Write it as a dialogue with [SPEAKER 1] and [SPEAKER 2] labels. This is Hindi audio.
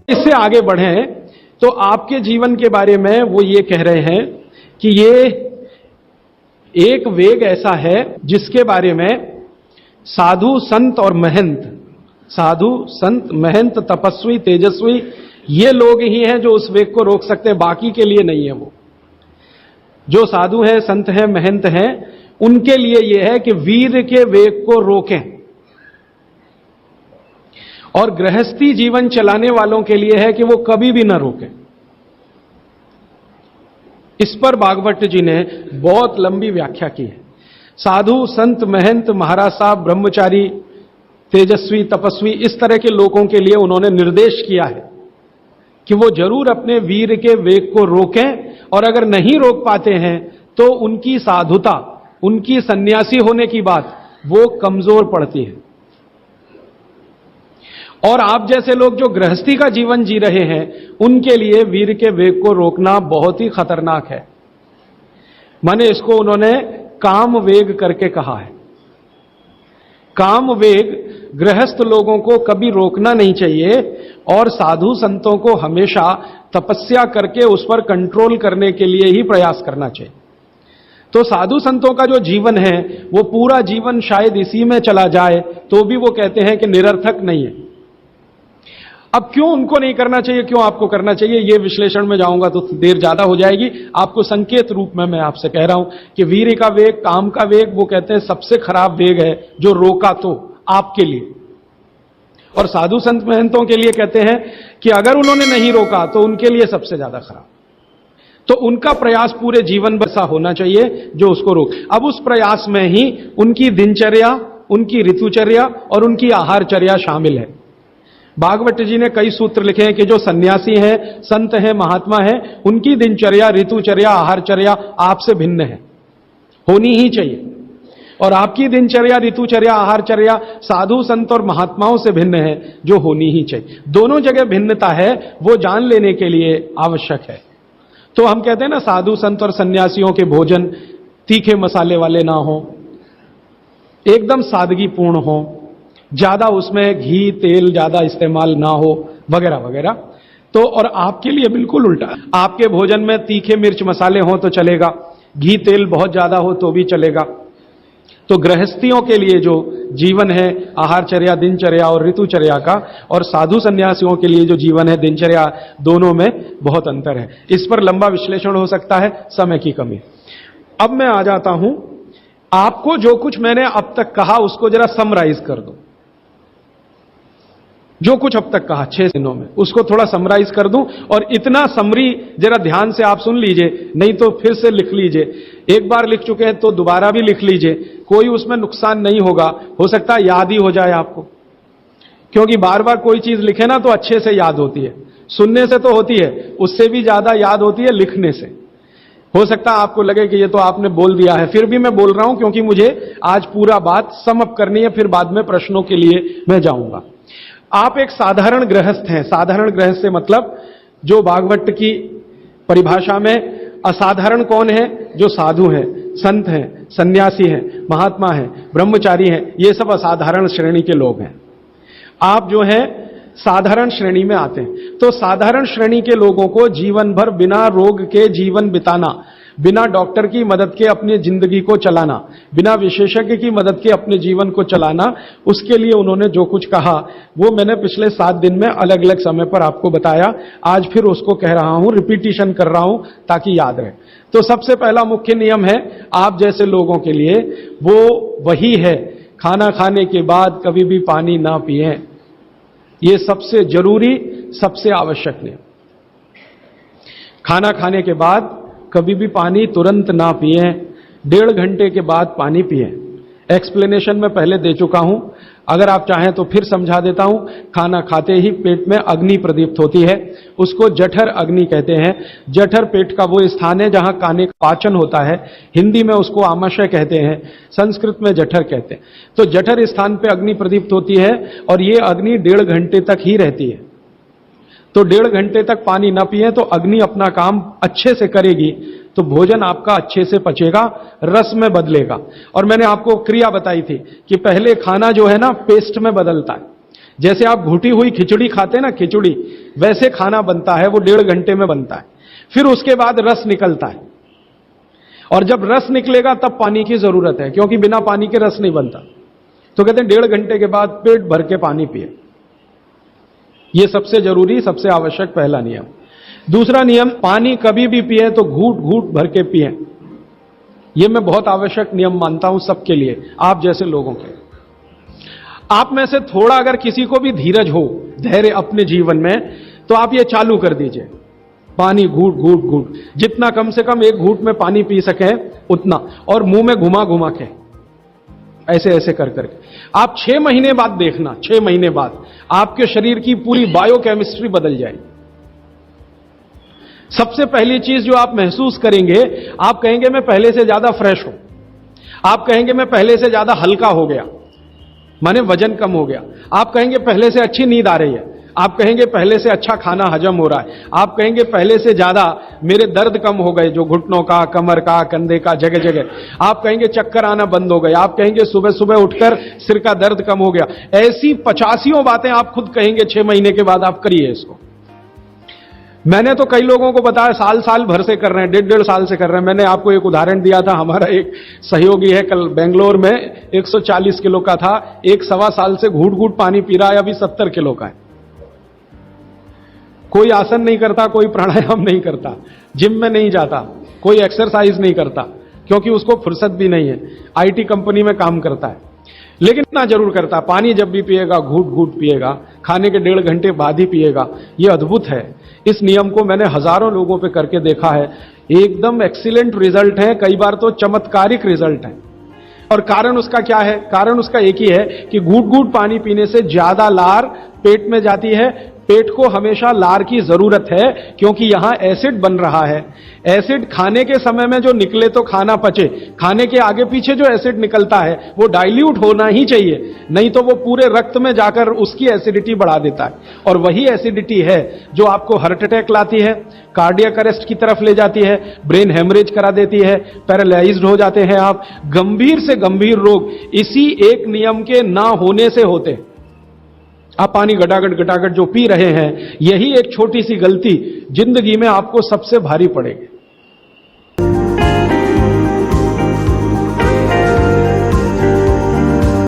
[SPEAKER 1] इससे आगे बढ़े तो आपके जीवन के बारे में वो ये कह रहे हैं कि ये एक वेग ऐसा है जिसके बारे में साधु संत और महंत, साधु संत महंत तपस्वी तेजस्वी ये लोग ही हैं जो उस वेग को रोक सकते हैं, बाकी के लिए नहीं है। वो जो साधु हैं, संत हैं, महंत हैं, उनके लिए यह है कि वीर के वेग को रोकें, और गृहस्थी जीवन चलाने वालों के लिए है कि वो कभी भी ना रोकें। इस पर भागवत जी ने बहुत लंबी व्याख्या की है। साधु संत महंत महाराज साहब ब्रह्मचारी तेजस्वी तपस्वी इस तरह के लोगों के लिए उन्होंने निर्देश किया है कि वो जरूर अपने वीर के वेग को रोकें, और अगर नहीं रोक पाते हैं तो उनकी साधुता, उनकी सन्यासी होने की बात वो कमजोर पड़ती है। और आप जैसे लोग जो गृहस्थी का जीवन जी रहे हैं उनके लिए वीर के वेग को रोकना बहुत ही खतरनाक है। माने इसको उन्होंने काम वेग करके कहा है। काम वेग गृहस्थ लोगों को कभी रोकना नहीं चाहिए, और साधु संतों को हमेशा तपस्या करके उस पर कंट्रोल करने के लिए ही प्रयास करना चाहिए। तो साधु संतों का जो जीवन है वो पूरा जीवन शायद इसी में चला जाए तो भी वो कहते हैं कि निरर्थक नहीं है। अब क्यों उनको नहीं करना चाहिए, क्यों आपको करना चाहिए, ये विश्लेषण में जाऊंगा तो देर ज्यादा हो जाएगी। आपको संकेत रूप में मैं आपसे कह रहा हूं कि वीर का वेग, काम का वेग, वो कहते हैं सबसे खराब वेग है जो रोका तो आपके लिए, और साधु संत महंतों के लिए कहते हैं कि अगर उन्होंने नहीं रोका तो उनके लिए सबसे ज्यादा खराब। तो उनका प्रयास पूरे जीवन भर ऐसा होना चाहिए जो उसको रोक। अब उस प्रयास में ही उनकी दिनचर्या, उनकी ऋतुचर्या और उनकी आहारचर्या शामिल है। भागवत जी ने कई सूत्र लिखे हैं कि जो सन्यासी हैं, संत हैं, महात्मा हैं, उनकी दिनचर्या, ऋतुचर्या, आहारचर्या आपसे भिन्न है, होनी ही चाहिए। और आपकी दिनचर्या, ऋतुचर्या, आहारचर्या साधु संत और महात्माओं से भिन्न है, जो होनी ही चाहिए। दोनों जगह भिन्नता है, वो जान लेने के लिए आवश्यक है। तो हम कहते हैं ना, साधु संत और सन्यासियों के भोजन तीखे मसाले वाले ना हो, एकदम सादगीपूर्ण हो, ज्यादा उसमें घी तेल ज्यादा इस्तेमाल ना हो, वगैरह वगैरह। तो और आपके लिए बिल्कुल उल्टा, आपके भोजन में तीखे मिर्च मसाले हो तो चलेगा, घी तेल बहुत ज्यादा हो तो भी चलेगा। तो गृहस्थियों के लिए जो जीवन है, आहारचर्या, दिनचर्या और ऋतुचर्या का, और साधु सन्यासियों के लिए जो जीवन है, दिनचर्या, दोनों में बहुत अंतर है। इस पर लंबा विश्लेषण हो सकता है, समय की कमी। अब मैं आ जाता हूं, आपको जो कुछ मैंने अब तक कहा उसको जरा समराइज कर दो। जो कुछ अब तक कहा 6 दिनों में, उसको थोड़ा समराइज कर दूं, और इतना समरी जरा ध्यान से आप सुन लीजिए, नहीं तो फिर से लिख लीजिए। एक बार लिख चुके हैं तो दोबारा भी लिख लीजिए, कोई उसमें नुकसान नहीं होगा। हो सकता है याद ही हो जाए आपको, क्योंकि बार बार कोई चीज लिखे ना तो अच्छे से याद होती है। सुनने से तो होती है, उससे भी ज्यादा याद होती है लिखने से। हो सकता है आपको लगे कि ये तो आपने बोल दिया है, फिर भी मैं बोल रहा हूं क्योंकि मुझे आज पूरा बात समअप करनी है, फिर बाद में प्रश्नों के लिए मैं जाऊंगा। आप एक साधारण गृहस्थ हैं। साधारण गृहस्थ से मतलब जो भागवत की परिभाषा में असाधारण कौन है? जो साधु हैं, संत हैं, सन्यासी हैं, महात्मा हैं, ब्रह्मचारी हैं, ये सब असाधारण श्रेणी के लोग हैं। आप जो हैं साधारण श्रेणी में आते हैं। तो साधारण श्रेणी के लोगों को जीवन भर बिना रोग के जीवन बिताना, बिना डॉक्टर की मदद के अपनी जिंदगी को चलाना, बिना विशेषज्ञ की मदद के अपने जीवन को चलाना, उसके लिए उन्होंने जो कुछ कहा वो मैंने पिछले 7 दिन में अलग अलग समय पर आपको बताया। आज फिर उसको कह रहा हूं, रिपीटिशन कर रहा हूं ताकि याद रहे। तो सबसे पहला मुख्य नियम है आप जैसे लोगों के लिए, वो वही है, खाना खाने के बाद कभी भी पानी ना पिएं। ये सबसे जरूरी, सबसे आवश्यक नियम। खाना खाने के बाद कभी भी पानी तुरंत ना पिएं, 1.5 घंटे के बाद पानी पिएं। एक्सप्लेनेशन में पहले दे चुका हूं, अगर आप चाहें तो फिर समझा देता हूं। खाना खाते ही पेट में अग्नि प्रदीप्त होती है, उसको जठर अग्नि कहते हैं। जठर पेट का वो स्थान है जहां खाने का पाचन होता है। हिंदी में उसको आमाशय कहते हैं, संस्कृत में जठर कहते हैं। तो जठर स्थान पे अग्नि प्रदीप्त होती है, और ये अग्नि 1.5 घंटे तक ही रहती है। तो 1.5 घंटे तक पानी न पिए तो अग्नि अपना काम अच्छे से करेगी, तो भोजन आपका अच्छे से पचेगा, रस में बदलेगा। और मैंने आपको क्रिया बताई थी कि पहले खाना जो है ना पेस्ट में बदलता है। जैसे आप घुटी हुई खिचड़ी खाते हैं ना, खिचड़ी, वैसे खाना बनता है, वो 1.5 घंटे में बनता है। फिर उसके बाद रस निकलता है, और जब रस निकलेगा तब पानी की जरूरत है, क्योंकि बिना पानी के रस नहीं बनता। तो कहते हैं 1.5 घंटे के बाद पेट भर के पानी पिए। यह सबसे जरूरी, सबसे आवश्यक पहला नियम। दूसरा नियम, पानी कभी भी पिए तो घूट घूट भर के पिए। यह मैं बहुत आवश्यक नियम मानता हूं सबके लिए, आप जैसे लोगों के। आप में से थोड़ा अगर किसी को भी धीरज हो, धैर्य अपने जीवन में, तो आप ये चालू कर दीजिए, पानी घूट घूट घूट, जितना कम से कम 1 घूट में पानी पी सके उतना, और मुंह में घुमा घुमा के, ऐसे ऐसे कर करके। आप 6 महीने बाद देखना, 6 महीने बाद आपके शरीर की पूरी बायोकेमिस्ट्री बदल जाएगी। सबसे पहली चीज जो आप महसूस करेंगे, आप कहेंगे मैं पहले से ज्यादा फ्रेश हूं, आप कहेंगे मैं पहले से ज्यादा हल्का हो गया, माने वजन कम हो गया। आप कहेंगे पहले से अच्छी नींद आ रही है, आप कहेंगे पहले से अच्छा खाना हजम हो रहा है, आप कहेंगे पहले से ज्यादा मेरे दर्द कम हो गए, जो घुटनों का, कमर का, कंधे का, जगह जगह। आप कहेंगे चक्कर आना बंद हो गए, आप कहेंगे सुबह सुबह उठकर सिर का दर्द कम हो गया। ऐसी 85 बातें आप खुद कहेंगे 6 महीने के बाद। आप करिए इसको। मैंने तो कई लोगों को बताया साल साल भर से कर रहे हैं, 1.5 साल से कर रहे हैं। मैंने आपको एक उदाहरण दिया था, हमारा एक सहयोगी है, कल बेंगलोर में 140 किलो का था, 1 सवा साल से घूट घूट पानी पी रहा है, अभी 70 किलो का है। कोई आसन नहीं करता, कोई प्राणायाम नहीं करता, जिम में नहीं जाता, कोई एक्सरसाइज नहीं करता, क्योंकि उसको फुर्सत भी नहीं है, आईटी कंपनी में काम करता है। लेकिन इतना जरूर करता, पानी जब भी पिएगा घूट घूट पिएगा, खाने के 1.5 घंटे बाद ही पिएगा। यह अद्भुत है। इस नियम को मैंने हजारों लोगों पे करके देखा है, एकदम एक्सीलेंट रिजल्ट है, कई बार तो चमत्कारिक रिजल्ट है। और कारण उसका क्या है? कारण उसका एक ही है कि घूट घूट पानी पीने से ज्यादा लार पेट में जाती है। पेट को हमेशा लार की जरूरत है, क्योंकि यहां एसिड बन रहा है। एसिड खाने के समय में जो निकले तो खाना पचे, खाने के आगे पीछे जो एसिड निकलता है वो डाइल्यूट होना ही चाहिए, नहीं तो वो पूरे रक्त में जाकर उसकी एसिडिटी बढ़ा देता है। और वही एसिडिटी है जो आपको हार्ट अटैक लाती है, कार्डियक अरेस्ट की तरफ ले जाती है, ब्रेन हेमरेज करा देती है, पैरालाइज्ड हो जाते हैं आप। गंभीर से गंभीर रोग इसी एक नियम के ना होने से होते हैं। आप पानी गटागट जो पी रहे हैं, यही एक छोटी सी गलती जिंदगी में आपको सबसे भारी पड़ेगी।